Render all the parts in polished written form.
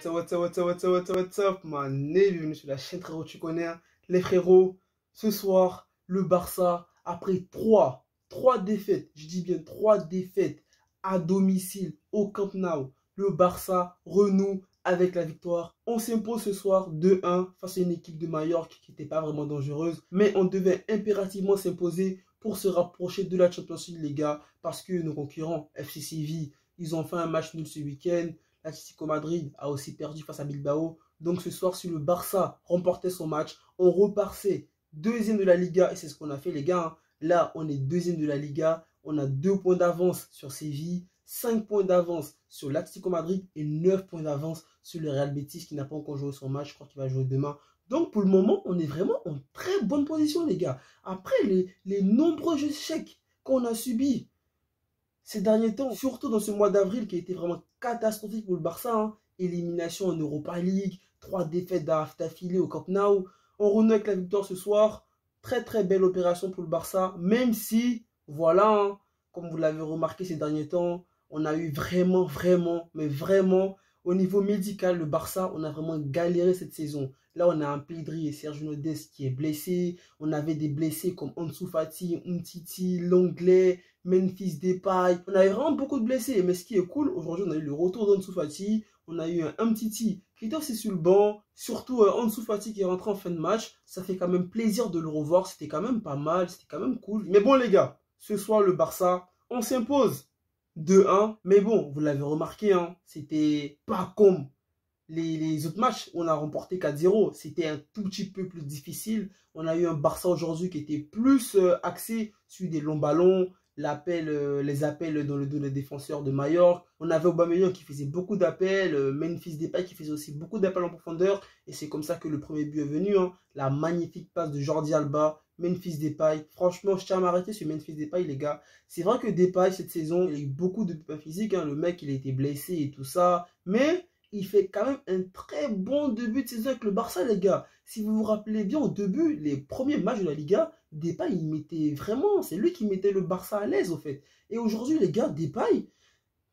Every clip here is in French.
What's up, man? Bienvenue sur la chaîne, frérot, tu connais, hein. Les frérots, ce soir, le Barça, après trois défaites, je dis bien trois défaites à domicile au Camp Nou, le Barça renoue avec la victoire. On s'impose ce soir 2-1 face à une équipe de Majorque qui n'était pas vraiment dangereuse, mais on devait impérativement s'imposer pour se rapprocher de la Champions League, les gars, parce que nos concurrents, FC Séville, ils ont fait un match nul ce week-end. L'Atlético Madrid a aussi perdu face à Bilbao. Donc ce soir, si le Barça remportait son match, on repartait deuxième de la Liga. Et c'est ce qu'on a fait, les gars, hein. Là, on est deuxième de la Liga. On a 2 points d'avance sur Séville, 5 points d'avance sur l'Atlético Madrid et 9 points d'avance sur le Real Betis qui n'a pas encore joué son match. Je crois qu'il va jouer demain. Donc pour le moment, on est vraiment en très bonne position, les gars. Après les nombreux échecs qu'on a subis ces derniers temps, surtout dans ce mois d'avril qui a été vraiment catastrophique pour le Barça, hein. Élimination en Europa League, 3 défaites d'affilée au Camp Nou. On renoue avec la victoire ce soir. Très belle opération pour le Barça, même si, voilà, hein, comme vous l'avez remarqué ces derniers temps, on a eu vraiment, au niveau médical, le Barça, on a vraiment galéré cette saison. Là, on a un Pedri et Sergio Dest qui est blessé. On avait des blessés comme Ansu Fati, Umtiti, Lenglet, Memphis Depay. On avait vraiment beaucoup de blessés. Mais ce qui est cool, aujourd'hui, on a eu le retour d'Ansu Fati. On a eu un Umtiti qui était aussi sur le banc. Surtout Ansu Fati qui est rentré en fin de match. Ça fait quand même plaisir de le revoir. C'était quand même pas mal. C'était quand même cool. Mais bon, les gars, ce soir, le Barça, on s'impose 2-1. Mais bon, vous l'avez remarqué, hein, c'était pas comme les autres matchs. On a remporté 4-0. C'était un tout petit peu plus difficile. On a eu un Barça aujourd'hui qui était plus axé sur des longs ballons. Les appels dans le dos des défenseurs de Majorque. On avait Aubameyang qui faisait beaucoup d'appels. Memphis Depay qui faisait aussi beaucoup d'appels en profondeur. Et c'est comme ça que le premier but est venu, hein. La magnifique passe de Jordi Alba. Memphis Depay. Franchement, je tiens à m'arrêter sur Memphis Depay, les gars. C'est vrai que Depay, cette saison, il a eu beaucoup de pépins physiques, hein. Le mec, il a été blessé et tout ça. Mais il fait quand même un très bon début de saison avec le Barça, les gars. Si vous vous rappelez bien, au début, les premiers matchs de la Liga, Depay, il mettait vraiment, c'est lui qui mettait le Barça à l'aise, au fait. Et aujourd'hui, les gars, Depay,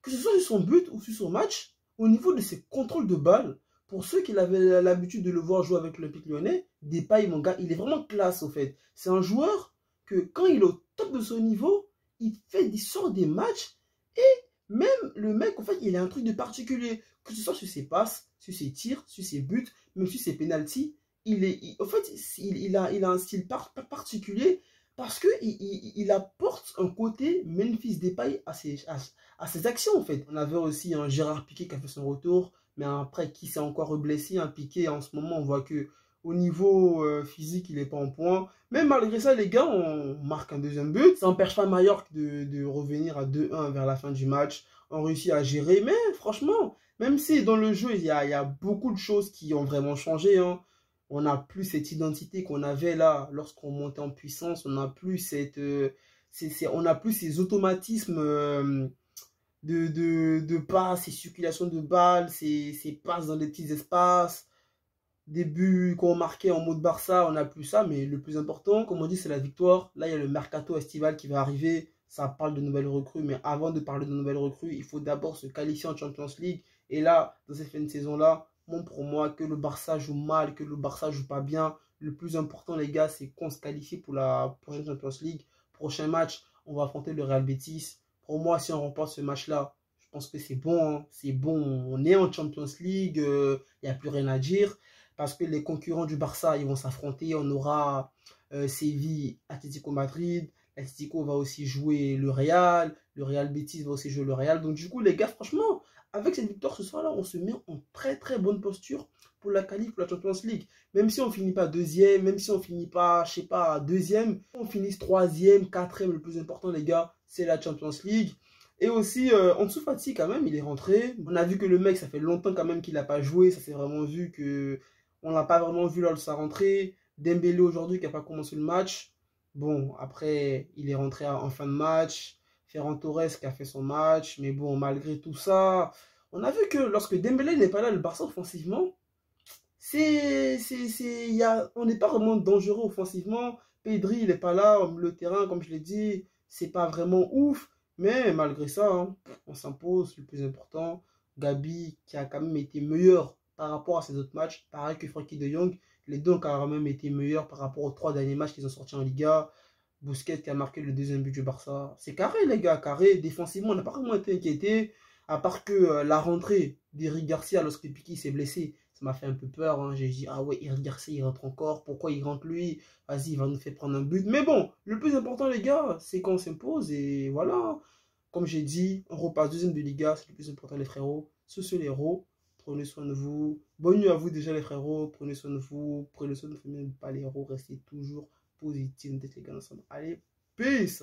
que ce soit sur son but ou sur son match, au niveau de ses contrôles de balle, pour ceux qui avaient l'habitude de le voir jouer avec l'Olympique Lyonnais, Depay, mon gars, il est vraiment classe, au fait. C'est un joueur que, quand il est au top de son niveau, il sort des matchs et même le mec, en fait, il a un truc de particulier. Que ce soit sur ses passes, sur ses tirs, sur ses buts, même sur ses pénaltys. En fait, il a un style particulier parce qu'il apporte un côté Memphis Depay à ses actions, en fait. On avait aussi un Gérard Piqué qui a fait son retour, mais après, qui s'est encore reblessé. Un Piqué, en ce moment, on voit que au niveau physique, il n'est pas en point. Mais malgré ça, les gars, on marque un deuxième but. Ça n'empêche pas Majorque de revenir à 2-1 vers la fin du match. On réussit à gérer. Mais franchement, même si dans le jeu, il y a beaucoup de choses qui ont vraiment changé, hein. On n'a plus cette identité qu'on avait là lorsqu'on montait en puissance. On n'a plus on n'a plus ces automatismes de passes, ces circulations de balles, ces passes dans des petits espaces. Début, quand on marquait en mode Barça, on n'a plus ça, mais le plus important, comme on dit, c'est la victoire. Là, il y a le mercato estival qui va arriver. Ça parle de nouvelles recrues, mais avant de parler de nouvelles recrues, il faut d'abord se qualifier en Champions League. Et là, dans cette fin de saison-là, bon, pour moi, que le Barça joue mal, que le Barça joue pas bien, le plus important, les gars, c'est qu'on se qualifie pour la prochaine Champions League. Prochain match, on va affronter le Real Betis. Pour moi, si on remporte ce match-là, je pense que c'est bon, hein. C'est bon, on est en Champions League, il n'y a plus rien à dire. Parce que les concurrents du Barça, ils vont s'affronter. On aura Séville, Atlético Madrid. L'Atlético va aussi jouer le Real. Le Real Betis va aussi jouer le Real. Donc du coup, les gars, franchement, avec cette victoire ce soir-là, on se met en très bonne posture pour la qualif pour la Champions League. Même si on ne finit pas deuxième, même si on ne finit pas, je sais pas, deuxième, on finisse troisième, quatrième, le plus important, les gars, c'est la Champions League. Et aussi, Ansu Fati, quand même, il est rentré. On a vu que le mec, ça fait longtemps quand même qu'il n'a pas joué. Ça s'est vraiment vu que on l'a pas vraiment vu lors de sa rentrée. Dembélé aujourd'hui qui n'a pas commencé le match. Bon, après, il est rentré en fin de match. Ferran Torres qui a fait son match. Mais bon, malgré tout ça, on a vu que lorsque Dembélé n'est pas là, le Barça offensivement, on n'est pas vraiment dangereux offensivement. Pedri, il n'est pas là. Le terrain, comme je l'ai dit, c'est pas vraiment ouf. Mais malgré ça, hein, on s'impose, le plus important. Gabi qui a quand même été meilleur par rapport à ces autres matchs. Pareil que Frenkie de Jong, les deux ont quand même été meilleurs par rapport aux 3 derniers matchs qu'ils ont sortis en Liga. Busquets qui a marqué le deuxième but du Barça. C'est carré, les gars, carré. Défensivement, on n'a pas vraiment été inquiété. À part que la rentrée d'Eric Garcia lorsque Piqué s'est blessé, ça m'a fait un peu peur. Hein. J'ai dit, ah ouais, Eric Garcia, il rentre encore. Pourquoi il rentre lui? Vas-y, il va nous faire prendre un but. Mais bon, le plus important, les gars, c'est qu'on s'impose. Et voilà. Comme j'ai dit, on repasse deuxième de Liga. C'est le plus important, les frérots. Ce sont les héros. Prenez soin de vous. Bonne nuit à vous déjà, les frérots. Prenez soin de vous. Prenez soin de vous, pas les héros. Restez toujours positifs, les gars, ensemble. Allez, peace!